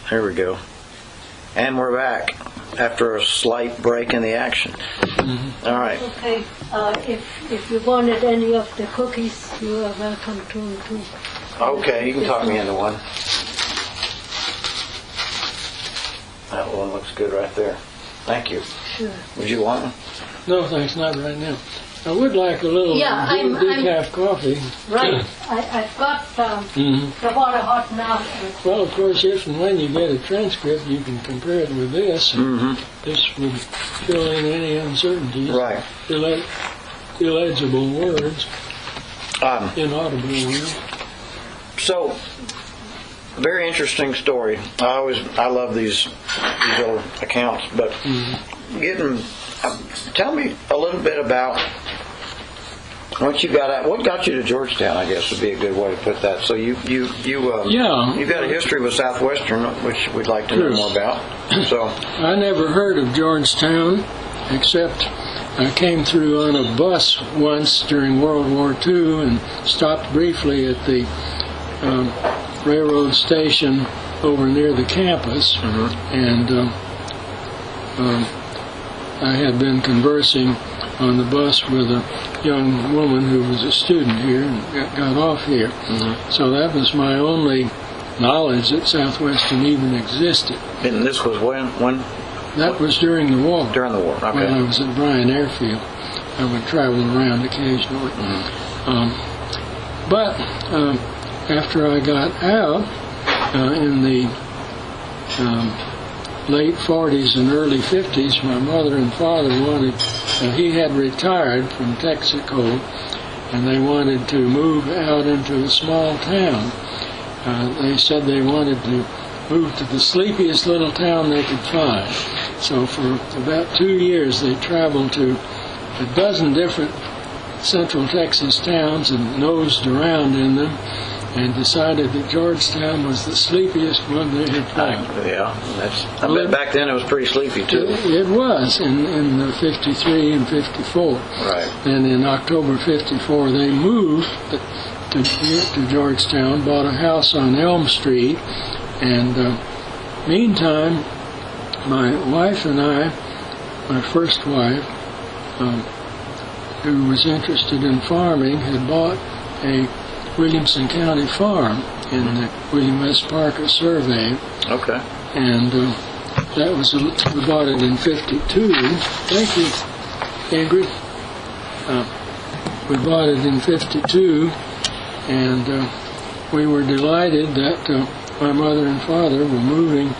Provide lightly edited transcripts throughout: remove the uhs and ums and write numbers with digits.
Here we go. And we're back after a slight break in the action. Mm-hmm. All right. Okay. If you wanted any of the cookies, you are welcome to. Okay, you can talk me into one. That one looks good right there. Thank you. Sure. Would you want one? No, thanks, not right now. I would like a little decaf coffee. Right. I've got the water hot now. Well, of course, if and when you get a transcript, you can compare it with this. Mm-hmm. This would fill in any uncertainties. Right. Illegible words. Inaudible words. So, very interesting story. I love these little accounts, but tell me a little bit about once you got out. What got you to Georgetown? I guess would be a good way to put that. So you've got a history with Southwestern, which we'd like to know more about. So I never heard of Georgetown, except I came through on a bus once during World War II and stopped briefly at the railroad station over near the campus, and I had been conversing on the bus with a young woman who was a student here and got off here. Mm-hmm. So that was my only knowledge that Southwestern even existed. And this was when? That was during the war. During the war, okay. When I was at Bryan Airfield. I would travel around occasionally. But after I got out in the late 40s and early 50s, my mother and father wanted, he had retired from Texaco, and they wanted to move out into a small town. They said they wanted to move to the sleepiest little town they could find. So for about 2 years they traveled to a dozen different Central Texas towns and nosed around in them, and decided that Georgetown was the sleepiest one they had found. I bet back then it was pretty sleepy too. It was in 53 and 54. Right. And in October 54 they moved to Georgetown, bought a house on Elm Street, and meantime my wife and I, my first wife, who was interested in farming, had bought a Williamson County farm in the William S. Parker survey. Okay. And that was, we bought it in 52. Thank you, Ingrid. We bought it in 52, and we were delighted that my mother and father were moving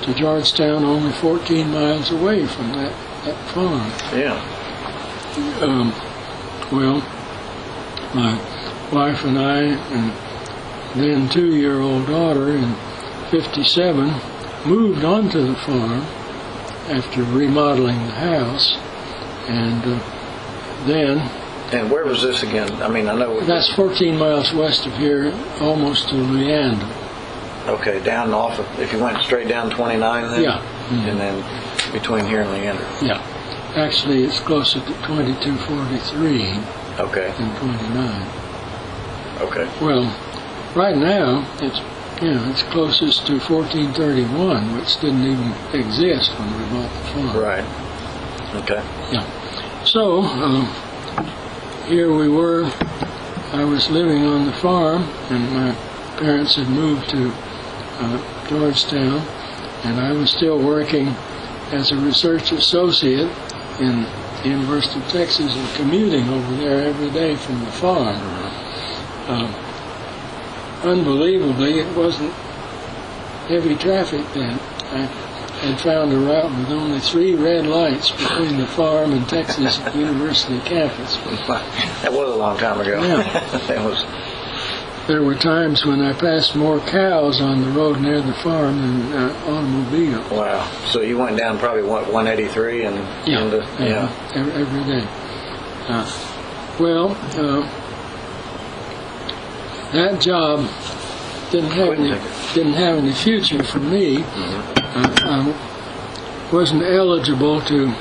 to Georgetown, only 14 miles away from that farm. Yeah. Well, my wife and I and then 2-year-old daughter in 57 moved onto the farm after remodeling the house, and then... And where was this again? I mean, I know... That's 14 miles west of here, almost to Leander. Okay, down off of... If you went straight down 29 then? Yeah. Mm-hmm. And then between here and Leander? Yeah. Actually, it's closer to 2243 than 29. Okay. Well, right now it's closest to 1431, which didn't even exist when we bought the farm. Right. Okay. Yeah. So here we were. I was living on the farm, and my parents had moved to Georgetown, and I was still working as a research associate in the University of Texas and commuting over there every day from the farm. Unbelievably, it wasn't heavy traffic then. I had found a route with only 3 red lights between the farm and Texas University campus. That was a long time ago. Yeah. There were times when I passed more cows on the road near the farm than automobiles. Wow. So you went down probably, 183 and... Every day. That job didn't have any future for me. I wasn't eligible to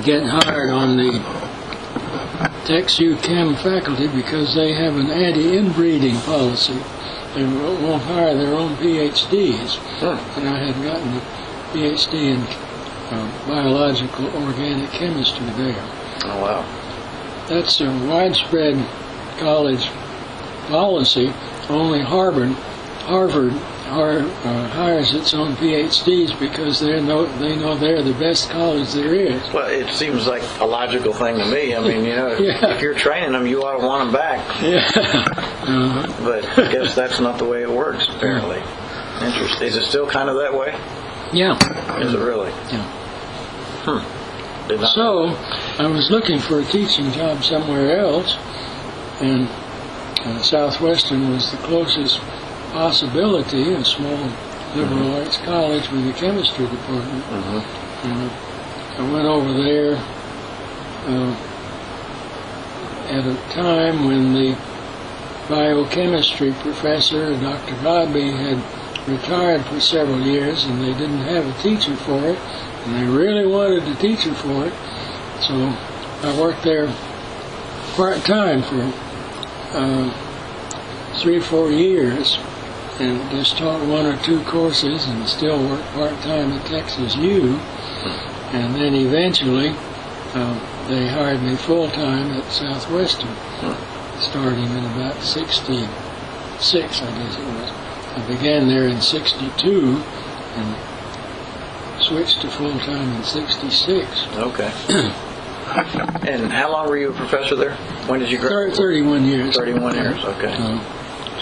get hired on the TexU Chem faculty because they have an anti-inbreeding policy they won't hire their own PhDs. And I had gotten a PhD in biological organic chemistry there. Oh, wow. That's a widespread college policy. Only Harvard hires its own PhDs because they know they're the best college there is. Well, it seems like a logical thing to me. I mean, if you're training them, you ought to want them back. Yeah. But I guess that's not the way it works, apparently. Interesting. Is it still kind of that way? Yeah. Is it really? Yeah. Did not So, I was looking for a teaching job somewhere else, and Southwestern was the closest possibility, a small liberal arts college with a chemistry department. And I went over there at a time when the biochemistry professor, Dr. Godby, had retired for several years, and they didn't have a teacher for it, and they really wanted a teacher for it. So I worked there part-time for 3-4 years, and just taught 1 or 2 courses, and still worked part-time at Texas U. And then eventually they hired me full-time at Southwestern, starting in about 66, I guess it was. I began there in 62 and switched to full-time in 66. Okay. And how long were you a professor there? When did you graduate? 31 years. 31 years, okay.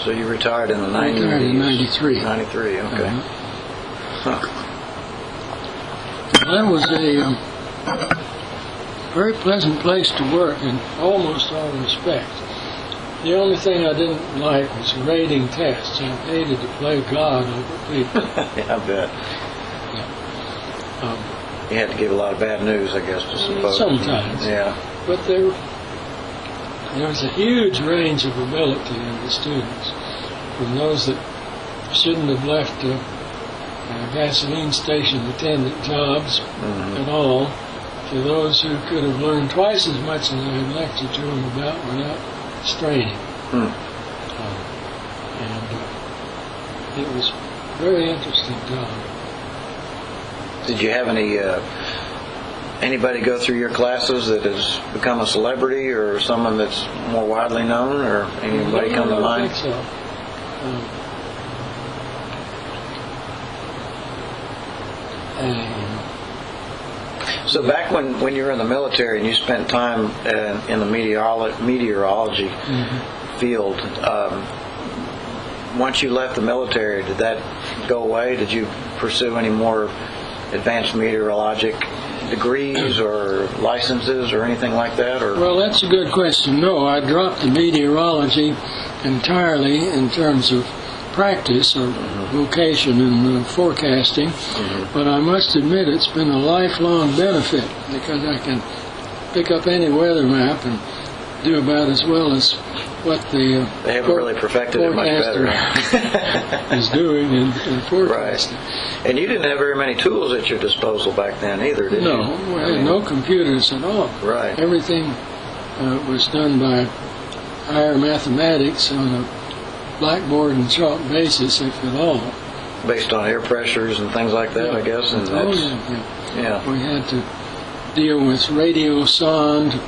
So you retired in the 90s? I retired in 93. 93, okay. That was a very pleasant place to work in almost all respects. The only thing I didn't like was grading tests. I hated to play God over people. Yeah, I bet. Yeah. You had to give a lot of bad news, I guess, to suppose. Sometimes. Yeah. But there was a huge range of ability in the students, from those that shouldn't have left gasoline station attendant jobs at all, to those who could have learned twice as much as I had lectured to them about without straining. And it was a very interesting job. Did you have anybody go through your classes that has become a celebrity, or someone that's more widely known, or anybody come to mind? I think so. So back when you were in the military and you spent time in the meteorology field, once you left the military, did that go away? Did you pursue any more advanced meteorologic degrees or licenses or anything like that? Or? Well, that's a good question. No, I dropped the meteorology entirely in terms of practice or vocation in forecasting, but I must admit it's been a lifelong benefit, because I can pick up any weather map and do about as well as what the they haven't really perfected it much better is doing in forecasting. Right. And you didn't have very many tools at your disposal back then either, did you? No, we had no computers at all. Right. Everything was done by higher mathematics on a blackboard and chalk basis, if at all. Based on air pressures and things like that, I guess. And yeah. We had to deal with radio sound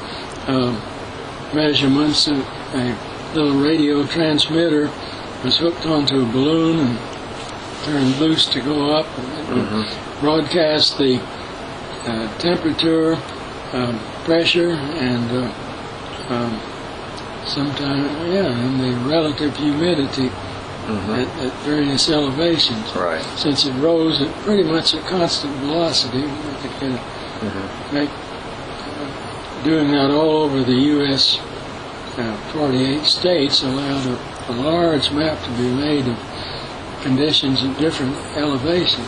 measurements. A little radio transmitter was hooked onto a balloon and turned loose to go up and broadcast the temperature, pressure, and sometimes, and the relative humidity at various elevations. Right. Since it rose at pretty much a constant velocity, we could make doing that all over the U.S. 48 states allowed a large map to be made of conditions at different elevations.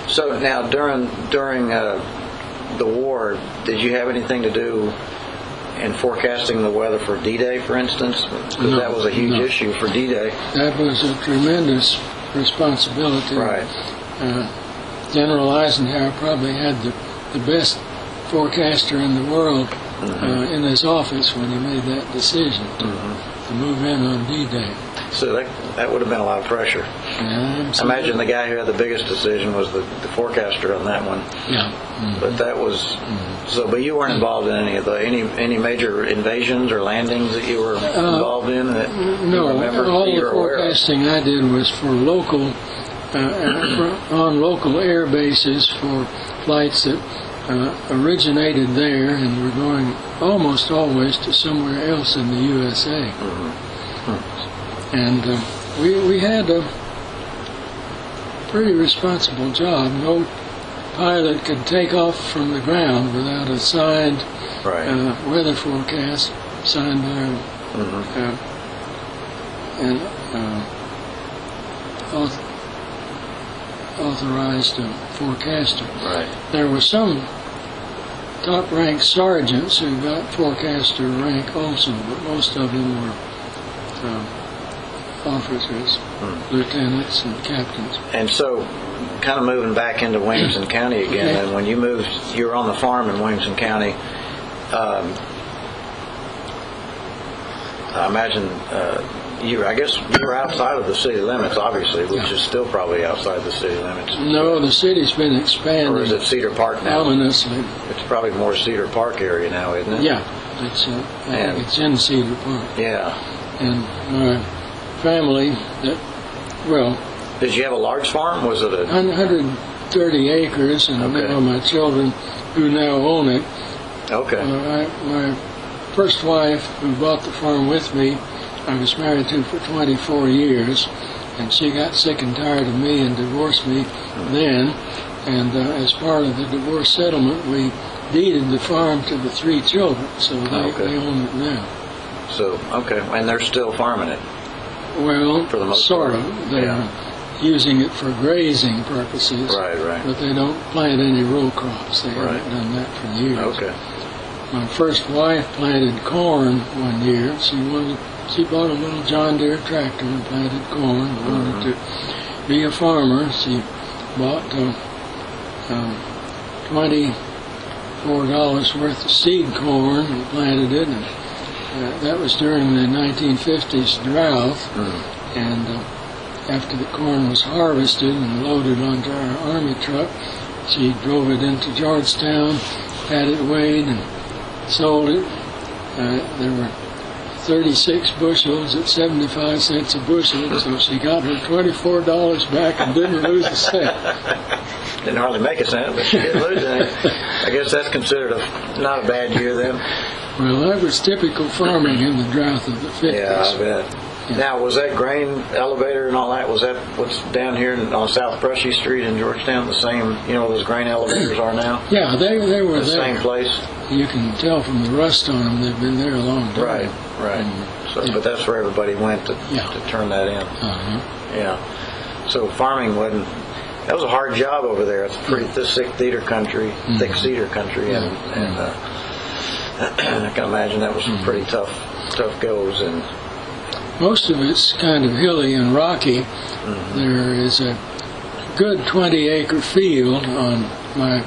So now, during the war, did you have anything to do in forecasting the weather for D-Day, for instance? Because that was a huge issue for D-Day. That was a tremendous responsibility. Right. General Eisenhower probably had the best forecaster in the world in his office when he made that decision to move in on D-Day. So that would have been a lot of pressure. Yeah, I imagine the guy who had the biggest decision was the forecaster on that one. Yeah. But that was so. But you weren't involved in any major invasions or landings that you were involved in. No, all the forecasting I did was for local, on local air bases for flights that originated there and were going almost always to somewhere else in the USA. And we had a pretty responsible job. No pilot could take off from the ground without a signed weather forecast signed by an authorized forecaster. Right. There were some top-ranked sergeants who got forecaster rank also, but most of them were officers, lieutenants, and captains. And so, kind of moving back into Williamson County again, and when you moved, you were on the farm in Williamson County. I imagine I guess you were outside of the city limits, obviously, which is still probably outside the city limits. No, the city's been expanding. Or is it Cedar Park now? Ominously. It's probably more Cedar Park area now, isn't it? Yeah, it's it's in Cedar Park. Yeah. And my family, did you have a large farm? Was it 130 acres, and now my children, who now own it. Okay. My first wife, who bought the farm with me, I was married to for 24 years, and she got sick and tired of me and divorced me then. And as part of the divorce settlement, we deeded the farm to the 3 children, so they own it now. So, and they're still farming it? Well, for the most sort part. of. They're using it for grazing purposes. Right. But they don't plant any row crops. They haven't done that for years. Okay. My first wife planted corn one year. She bought a little John Deere tractor and planted corn. Wanted to be a farmer. She bought $24 worth of seed corn and planted it. And that was during the 1950s drought. And after the corn was harvested and loaded onto our army truck, she drove it into Georgetown, had it weighed, and sold it. There were 36 bushels at 75 cents a bushel, so she got her $24 back and didn't lose a cent. Didn't hardly make a cent, but she didn't lose any. I guess that's considered not a bad year then. Well, that was typical farming in the drought of the 50s. Yeah, I bet. Yeah. Now, was that grain elevator and all that, was that what's down here on South Brushy Street in Georgetown, the same, those grain elevators are now? Yeah, they were the there. Same place? You can tell from the rust on them, they've been there a long time. Right. But that's where everybody went to turn that in. Yeah. So farming that was a hard job over there. It's pretty thick cedar country, and I can imagine that was some pretty tough goes. And most of it's kind of hilly and rocky. There is a good 20-acre field on my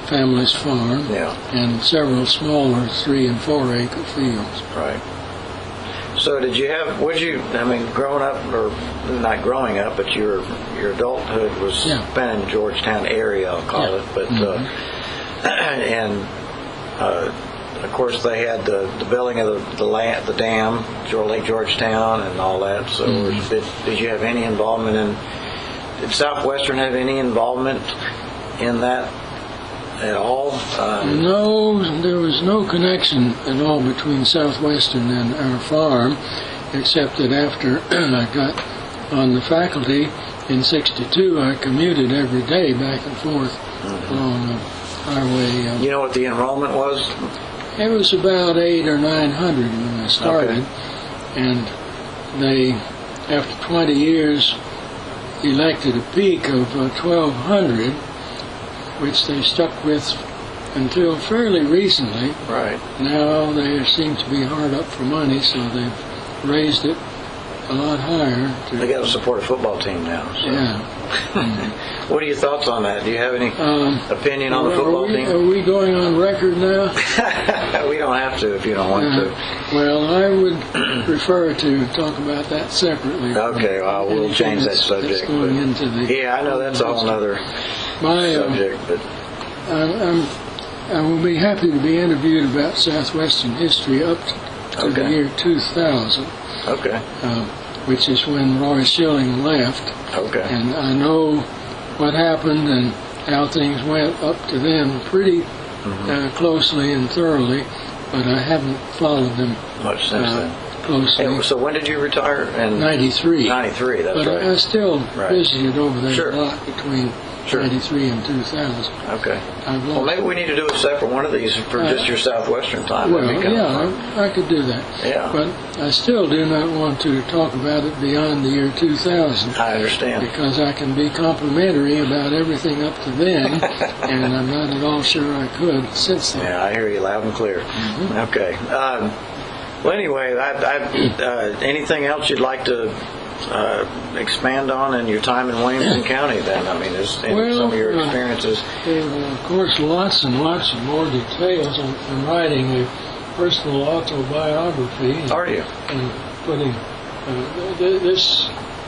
family's farm, and several smaller 3- and 4-acre fields. Right. So growing up, or not growing up, but your adulthood was spent in the Georgetown area, I'll call it. But of course they had the building of the dam, Lake Georgetown, and all that. So did you have any involvement did Southwestern have any involvement in that at all? No, there was no connection at all between Southwestern and our farm, except that after I got on the faculty in '62, I commuted every day back and forth along the highway. You know what the enrollment was? It was about 800 or 900 when I started, and they, after 20 years, elected a peak of 1,200, which they stuck with until fairly recently. Right. Now they seem to be hard up for money, so they've raised it a lot higher. They got to support a football team now. So. Yeah. What are your thoughts on that? Do you have any opinion on the football team? Are we going on record now? We don't have to if you don't want to. Well, I would prefer to talk about that separately. Okay, well, we'll change that subject. I know that's a whole other subject. But I will be happy to be interviewed about Southwestern history up to the year 2000. Okay. Which is when Roy Schilling left. Okay. And I know what happened and how things went up to then pretty closely and thoroughly, but I haven't followed them much since then. Closely. Hey, so when did you retire? In 93. 93, that's but right. I still visited over there a lot between 93 and 2000. Okay. Well, maybe we need to do a separate one of these for just your Southwestern time. Well, I could do that. Yeah. But I still do not want to talk about it beyond the year 2000. I understand. Because I can be complimentary about everything up to then, and I'm not at all sure I could since then. Yeah, I hear you loud and clear. Okay. Well, anyway, anything else you'd like to expand on in your time in Williamson County then? I mean, some of your experiences. Of course, lots and lots of more details. I'm writing a personal autobiography. Are you? And putting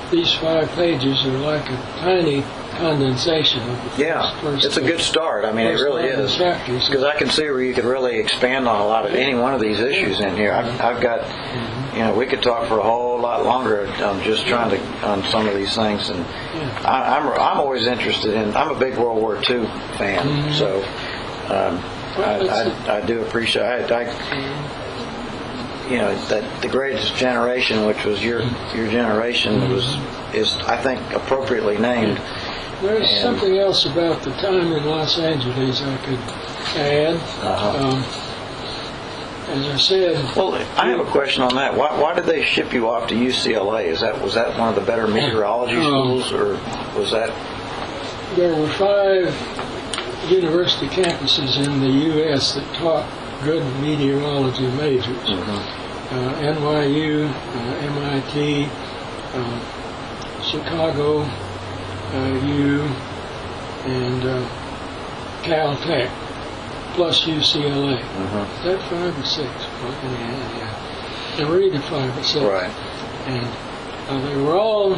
these 5 pages are like a tiny condensation of the first it's a good start. I mean, it really is. Because I can see where you could really expand on a lot of any one of these issues in here. I've got, we could talk for a whole lot longer just trying to on some of these things. And I'm always interested in. I'm a big World War II fan, so I do appreciate. That the greatest generation, which was your generation, is I think appropriately named. There's something else about the time in Los Angeles I could add. As I said... Well, I have a question on that. Why did they ship you off to UCLA? Was that one of the better meteorology schools, or was that... There were 5 university campuses in the U.S. that taught good meteorology majors. NYU, MIT, Chicago, U, and Caltech, plus UCLA. Is that 5 or 6? There were either 5 or 6. Right. And they were all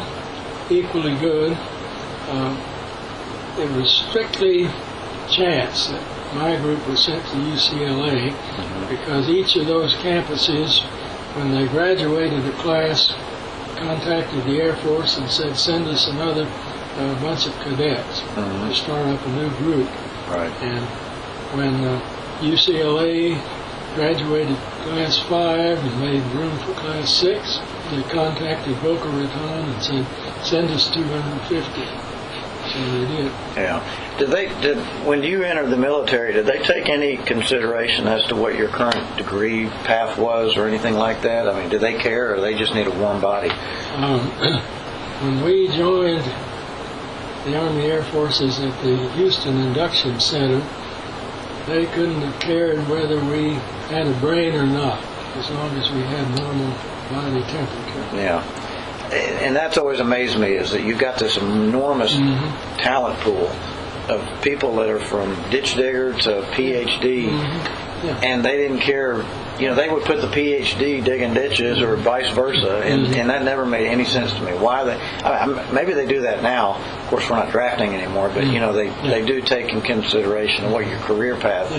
equally good. It was strictly chance that my group was sent to UCLA because each of those campuses, when they graduated a class, contacted the Air Force and said, send us another bunch of cadets to start up a new group. Right. And when UCLA graduated Class 5 and made room for Class 6, they contacted Boca Raton and said, send us 250. So they did. Yeah. When you entered the military, did they take any consideration as to what your current degree path was or anything like that? I mean, did they care, or they just need a warm body? When we joined the Army Air Forces at the Houston Induction Center, they couldn't have cared whether we had a brain or not, as long as we had normal body temperature. Yeah. And that's always amazed me, is that you've got this enormous talent pool of people that are from ditch digger to PhD, and they didn't care. They would put the PhD digging ditches or vice versa, and that never made any sense to me. Why maybe they do that now. Of course, we're not drafting anymore, but they do take in consideration what your career path.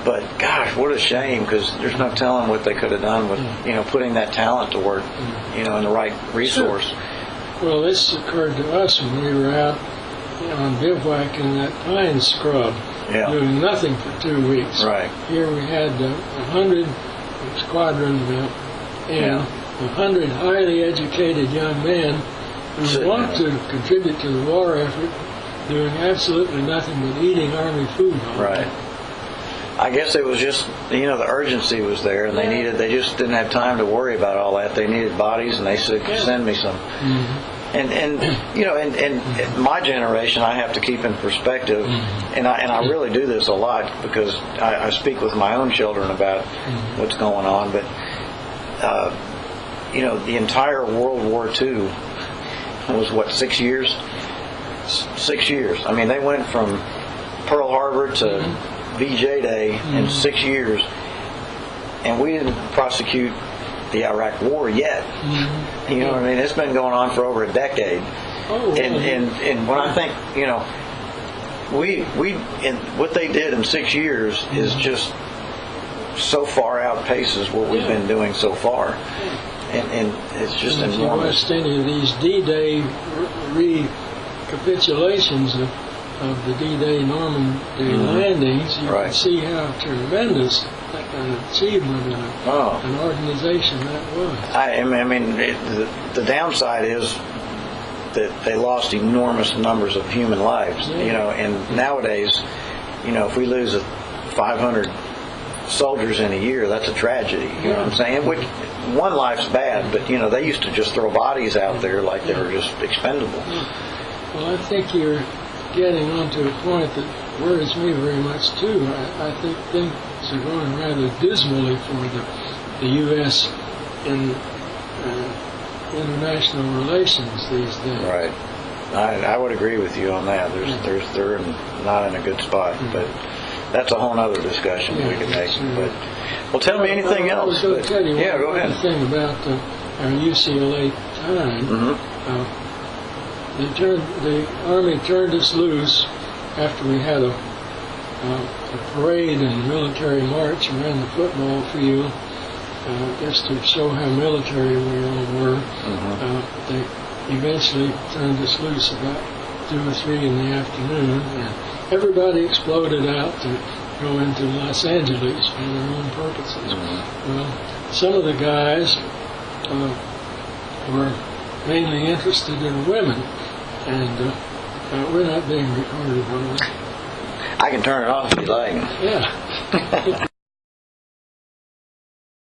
But gosh, what a shame, because there's no telling what they could have done with putting that talent to work, in the right resource. Sure. Well, this occurred to us when we were out on bivouac in that pine scrub, doing nothing for 2 weeks. Right. Here we had 100 squadron and 100 highly educated young men who want to contribute to the war effort, doing absolutely nothing but eating Army food. Right. I guess it was just, the urgency was there, and they just didn't have time to worry about all that. They needed bodies, and they said, send me some. And my generation, I have to keep in perspective, and I really do this a lot because I speak with my own children about what's going on. But the entire World War II was what, 6 years? 6 years. I mean, they went from Pearl Harbor to VJ Day in 6 years, and we didn't prosecute the Iraq War yet. You know what I mean? It's been going on for over a decade. And when I think, what they did in 6 years is just so far outpaces what we've been doing so far. And it's just enormous. If you watched any of these D-Day recapitulations of the D-Day Normandy landings, you can see how tremendous an achievement and an organization that was. I mean, the downside is that they lost enormous numbers of human lives. And nowadays, if we lose 500 soldiers in a year, that's a tragedy. You know what I'm saying? Which, one life's bad, but they used to just throw bodies out there like they were just expendable. Well, I think you're getting onto a point that worries me very much too. I think things are going rather dismally for the U.S. in international relations these days. Right. I would agree with you on that. They're not in a good spot, but that's a whole other discussion we could make. But well, tell me anything else. I was going to tell you go one ahead. thing about our UCLA time. The Army turned us loose after we had a parade and military march around the football field, just to show how military we all were. They eventually turned us loose about 2 or 3 in the afternoon, and everybody exploded out to go into Los Angeles for their own purposes. Well, some of the guys were mainly interested in women, and we're not being recorded, are we? I can turn it off if you like. Yeah.